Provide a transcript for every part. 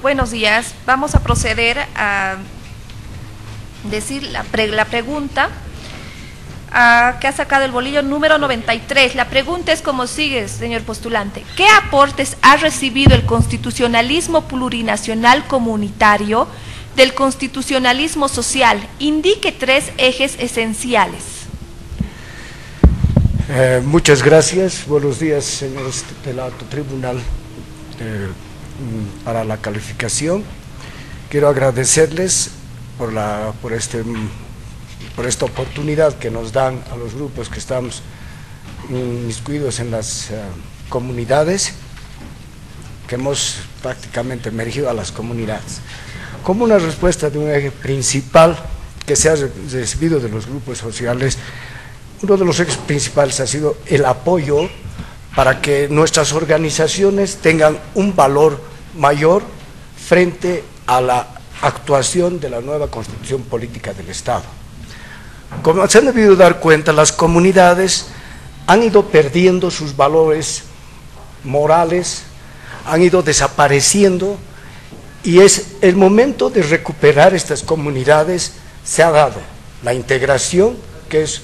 buenos días. Vamos a proceder a decir la pregunta que ha sacado el bolillo número 93. La pregunta es como sigue, señor postulante. ¿Qué aportes ha recibido el constitucionalismo plurinacional comunitario del constitucionalismo social? Indique 3 ejes esenciales. Muchas gracias. Buenos días, señores del Alto Tribunal, para la calificación. Quiero agradecerles por esta oportunidad que nos dan a los grupos que estamos inmiscuidos en las comunidades, que hemos prácticamente emergido a las comunidades. Como una respuesta de un eje principal que se ha recibido de los grupos sociales, uno de los ejes principales ha sido el apoyo para que nuestras organizaciones tengan un valor mayor frente a la actuación de la nueva Constitución Política del Estado. Como se han debido dar cuenta, las comunidades han ido perdiendo sus valores morales, han ido desapareciendo, y es el momento de recuperar estas comunidades. Se ha dado la integración, que es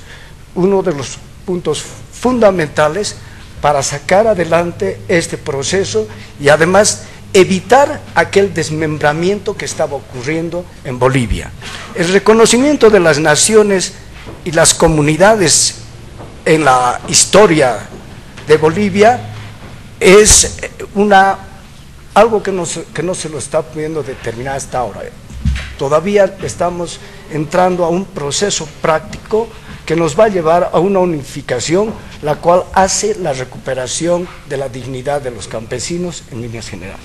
uno de los puntos fundamentales para sacar adelante este proceso y además evitar aquel desmembramiento que estaba ocurriendo en Bolivia. El reconocimiento de las naciones y las comunidades en la historia de Bolivia es algo que no se lo está pudiendo determinar hasta ahora. Todavía estamos entrando a un proceso práctico que nos va a llevar a una unificación, la cual hace la recuperación de la dignidad de los campesinos en líneas generales.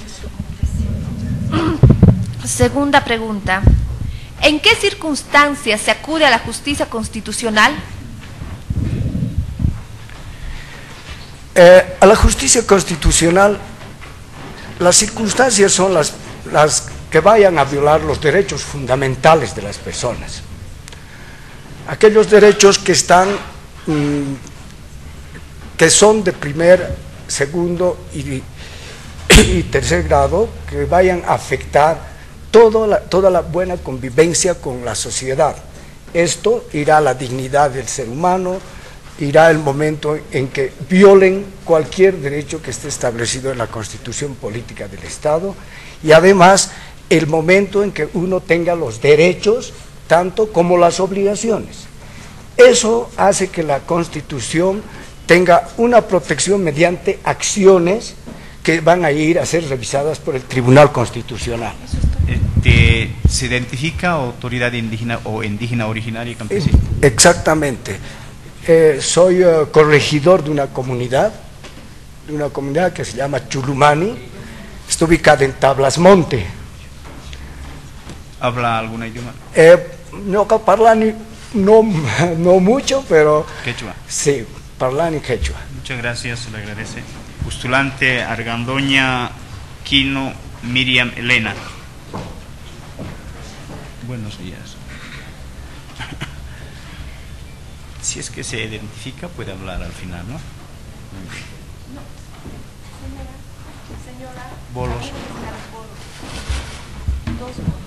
Segunda pregunta. ¿En qué circunstancias se acude a la justicia constitucional? A la justicia constitucional, las circunstancias son las que vayan a violar los derechos fundamentales de las personas. Aquellos derechos que son de primer, segundo y tercer grado, que vayan a afectar toda la buena convivencia con la sociedad. Esto irá a la dignidad del ser humano, irá el momento en que violen cualquier derecho que esté establecido en la Constitución Política del Estado, y además el momento en que uno tenga los derechos tanto como las obligaciones. Eso hace que la Constitución tenga una protección mediante acciones que van a ir a ser revisadas por el Tribunal Constitucional. ¿Se identifica autoridad indígena o indígena originaria campesina? Exactamente. Soy corregidor de una comunidad que se llama Chulumani. Está ubicada en Tablasmonte. ¿Habla algún idioma? No parlani, no mucho, pero... Quechua. Sí, parlani quechua. Muchas gracias, le agradece. Postulante Argandoña Quino Miriam Elena. Buenos días. Si es que se identifica, puede hablar al final, ¿no? Señora. Bolos. Dos bolos.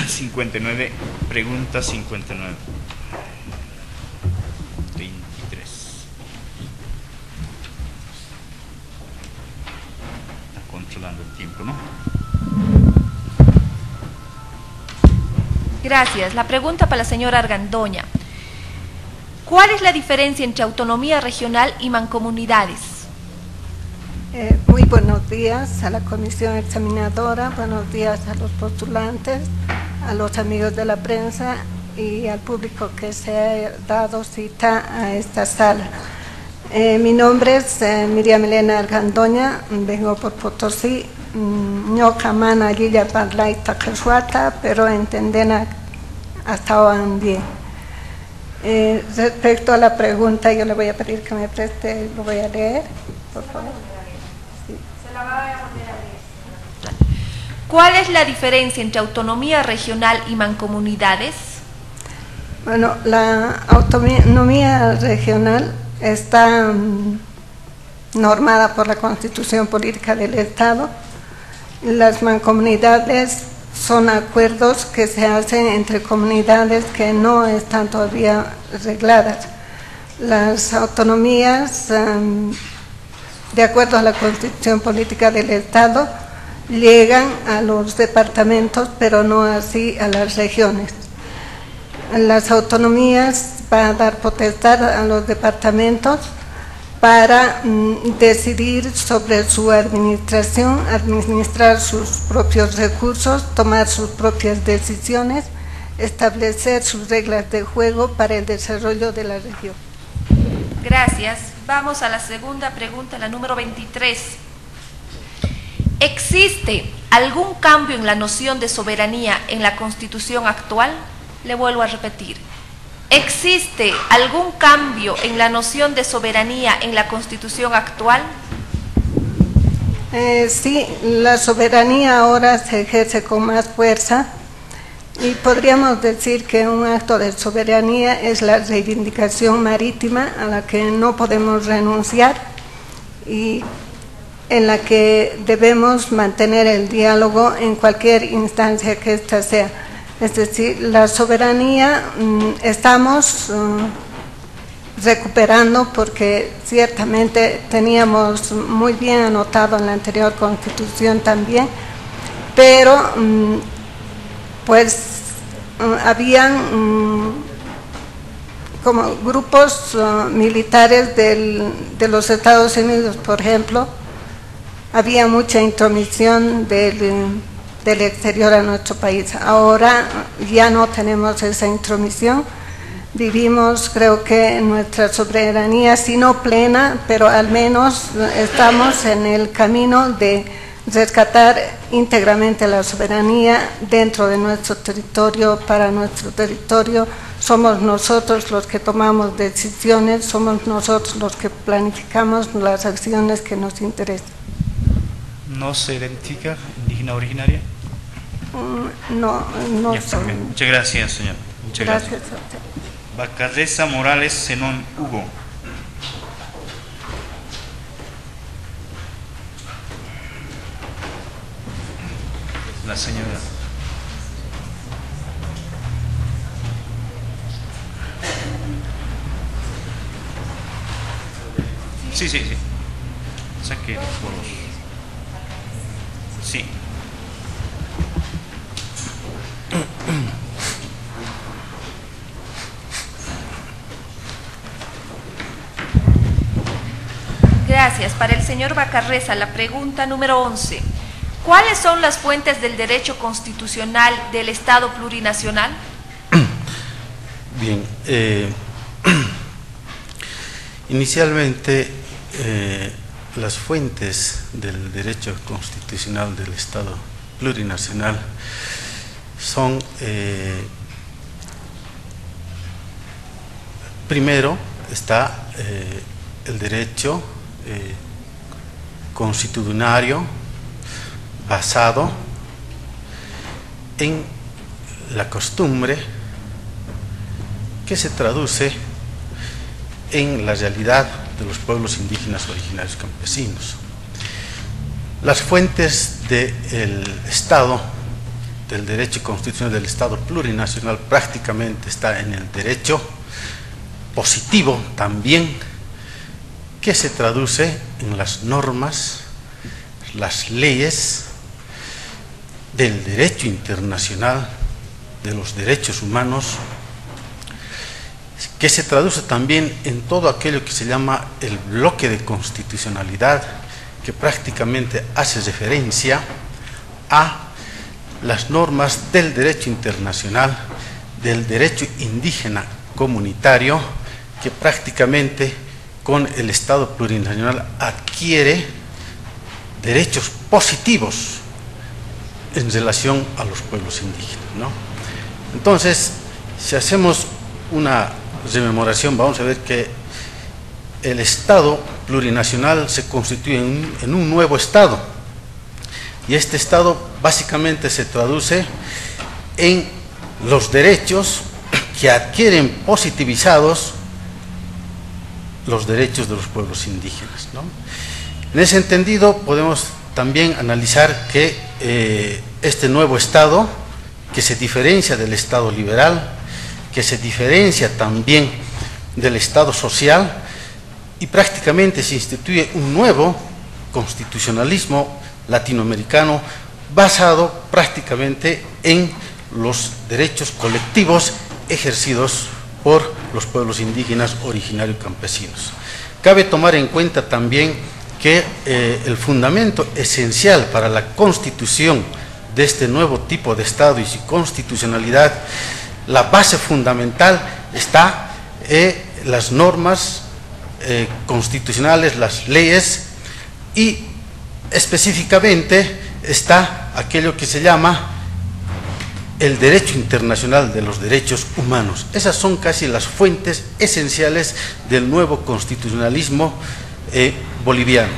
59, pregunta 59. 23. Está controlando el tiempo, ¿no? Gracias. La pregunta para la señora Argandoña. ¿Cuál es la diferencia entre autonomía regional y mancomunidades? Muy buenos días a la comisión examinadora, buenos días a los postulantes, a los amigos de la prensa y al público que se ha dado cita a esta sala. Mi nombre es Miriam Elena Argandoña, vengo por Potosí, ñoca mana lilla parlay taquesuata, pero entendena hasta hoy bien. Respecto a la pregunta, yo le voy a pedir que me preste, lo voy a leer, por favor. Sí. Se la va a volver a leer. ¿Cuál es la diferencia entre autonomía regional y mancomunidades? Bueno, la autonomía regional está normada por la Constitución Política del Estado. Las mancomunidades son acuerdos que se hacen entre comunidades que no están todavía regladas. Las autonomías, de acuerdo a la Constitución Política del Estado, llegan a los departamentos, pero no así a las regiones. Las autonomías van a dar potestad a los departamentos para decidir sobre su administración, administrar sus propios recursos, tomar sus propias decisiones, establecer sus reglas de juego para el desarrollo de la región. Gracias. Vamos a la segunda pregunta, la número 23. ¿Existe algún cambio en la noción de soberanía en la Constitución actual? Le vuelvo a repetir. ¿Existe algún cambio en la noción de soberanía en la Constitución actual? Sí, la soberanía ahora se ejerce con más fuerza y podríamos decir que un acto de soberanía es la reivindicación marítima a la que no podemos renunciar y en la que debemos mantener el diálogo en cualquier instancia que ésta sea. Es decir, la soberanía estamos recuperando porque ciertamente teníamos muy bien anotado en la anterior Constitución también, pero pues habían como grupos militares de los Estados Unidos, por ejemplo, había mucha intromisión del exterior a nuestro país. Ahora ya no tenemos esa intromisión, vivimos, creo que nuestra soberanía, si no plena, pero al menos estamos en el camino de rescatar íntegramente la soberanía dentro de nuestro territorio, para nuestro territorio. Somos nosotros los que tomamos decisiones, somos nosotros los que planificamos las acciones que nos interesan. ¿No se identifica indígena originaria? No soy. Okay. Muchas gracias, señor. Muchas gracias. Bacarresa Morales Zenón Hugo. La señora. Sí. Saque los bolos. Sí. Gracias. Para el señor Bacarresa, la pregunta número 11. ¿Cuáles son las fuentes del derecho constitucional del Estado plurinacional? Bien, inicialmente las fuentes del derecho constitucional del Estado plurinacional son, primero está el derecho constitucionario basado en la costumbre que se traduce en la realidad de los pueblos indígenas originarios campesinos. Las fuentes del Estado, del derecho constitucional del Estado plurinacional, prácticamente está en el derecho positivo también, que se traduce en las normas, las leyes del derecho internacional, de los derechos humanos, que se traduce también en todo aquello que se llama el bloque de constitucionalidad, que prácticamente hace referencia a las normas del derecho internacional, del derecho indígena comunitario, que prácticamente con el Estado plurinacional adquiere derechos positivos en relación a los pueblos indígenas, ¿no? Entonces, si hacemos una rememoración, vamos a ver que el Estado plurinacional se constituye en un nuevo Estado, y este Estado básicamente se traduce en los derechos que adquieren positivizados los derechos de los pueblos indígenas, ¿no? En ese entendido podemos también analizar que este nuevo Estado, que se diferencia del Estado liberal, que se diferencia también del Estado social, y prácticamente se instituye un nuevo constitucionalismo latinoamericano basado prácticamente en los derechos colectivos ejercidos por los pueblos indígenas originarios campesinos. Cabe tomar en cuenta también que el fundamento esencial para la constitución de este nuevo tipo de Estado y su constitucionalidad, la base fundamental está en las normas constitucionales, las leyes, y específicamente está aquello que se llama el derecho internacional de los derechos humanos. Esas son casi las fuentes esenciales del nuevo constitucionalismo boliviano.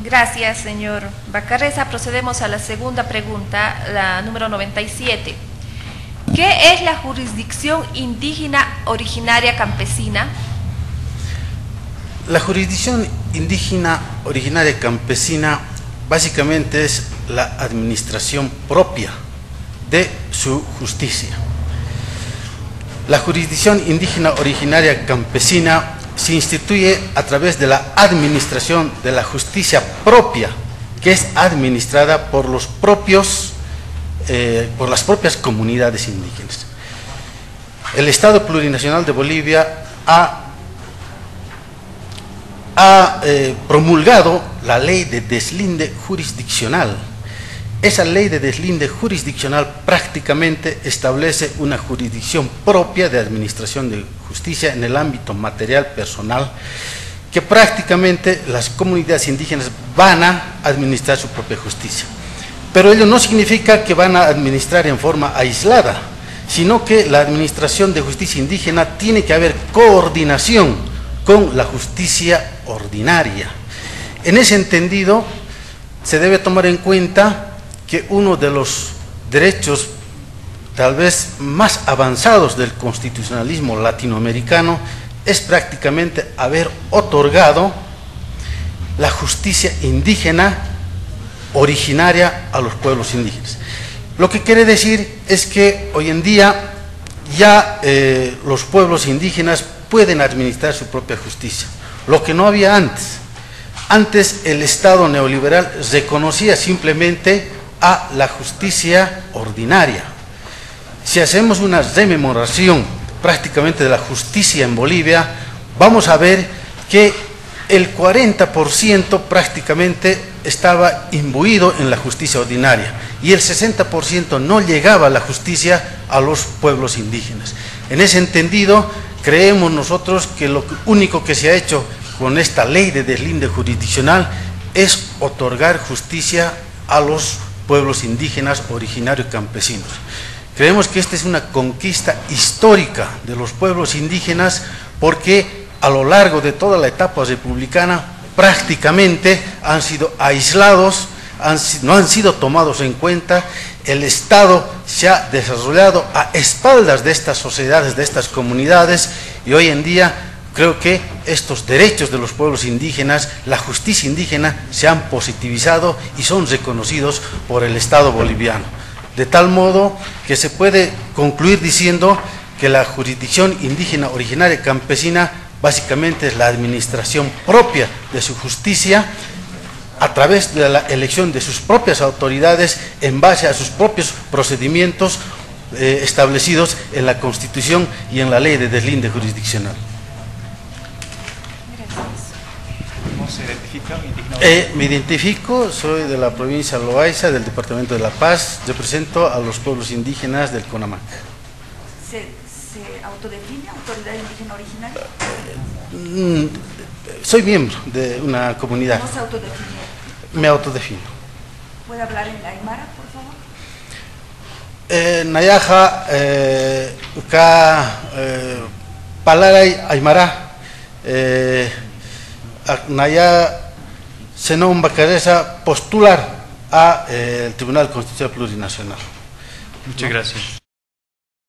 Gracias, señor Bacarreza. Procedemos a la segunda pregunta, la número 97. ¿Qué es la jurisdicción indígena originaria campesina? La jurisdicción indígena originaria campesina básicamente es la administración propia de su justicia. La jurisdicción indígena originaria campesina se instituye a través de la administración de la justicia propia, que es administrada por los propios por las propias comunidades indígenas. El Estado Plurinacional de Bolivia ha promulgado la ley de deslinde jurisdiccional. Esa ley de deslinde jurisdiccional prácticamente establece una jurisdicción propia de administración de justicia en el ámbito material personal, que prácticamente las comunidades indígenas van a administrar su propia justicia. Pero ello no significa que van a administrar en forma aislada, sino que la administración de justicia indígena tiene que haber coordinación con la justicia ordinaria. En ese entendido, se debe tomar en cuenta que uno de los derechos tal vez más avanzados del constitucionalismo latinoamericano es prácticamente haber otorgado la justicia indígena originaria a los pueblos indígenas. Lo que quiere decir es que hoy en día ya los pueblos indígenas pueden administrar su propia justicia, lo que no había antes. Antes el Estado neoliberal reconocía simplemente a la justicia ordinaria. Si hacemos una rememoración prácticamente de la justicia en Bolivia, vamos a ver que el 40% prácticamente estaba imbuido en la justicia ordinaria y el 60% no llegaba a la justicia a los pueblos indígenas. En ese entendido, creemos nosotros que lo único que se ha hecho con esta ley de deslinde jurisdiccional es otorgar justicia a los pueblos indígenas originarios campesinos. Creemos que esta es una conquista histórica de los pueblos indígenas porque a lo largo de toda la etapa republicana prácticamente han sido aislados, no han sido tomados en cuenta. El Estado se ha desarrollado a espaldas de estas sociedades, de estas comunidades, y hoy en día creo que estos derechos de los pueblos indígenas, la justicia indígena, se han positivizado y son reconocidos por el Estado boliviano. De tal modo que se puede concluir diciendo que la jurisdicción indígena originaria campesina básicamente es la administración propia de su justicia a través de la elección de sus propias autoridades en base a sus propios procedimientos establecidos en la Constitución y en la ley de deslinde jurisdiccional. ¿Cómo se identifica? Me identifico, soy de la provincia de Loaiza, del departamento de La Paz, represento a los pueblos indígenas del Conamac. ¿Se autodefine autoridad indígena originaria? Soy miembro de una comunidad. ¿No se autodefine? Me autodefino. ¿Puede hablar en aymara, por favor? Nayaja, uka, palaray aymara, naya senon Bacarreza postular al Tribunal Constitucional Plurinacional. Muchas gracias.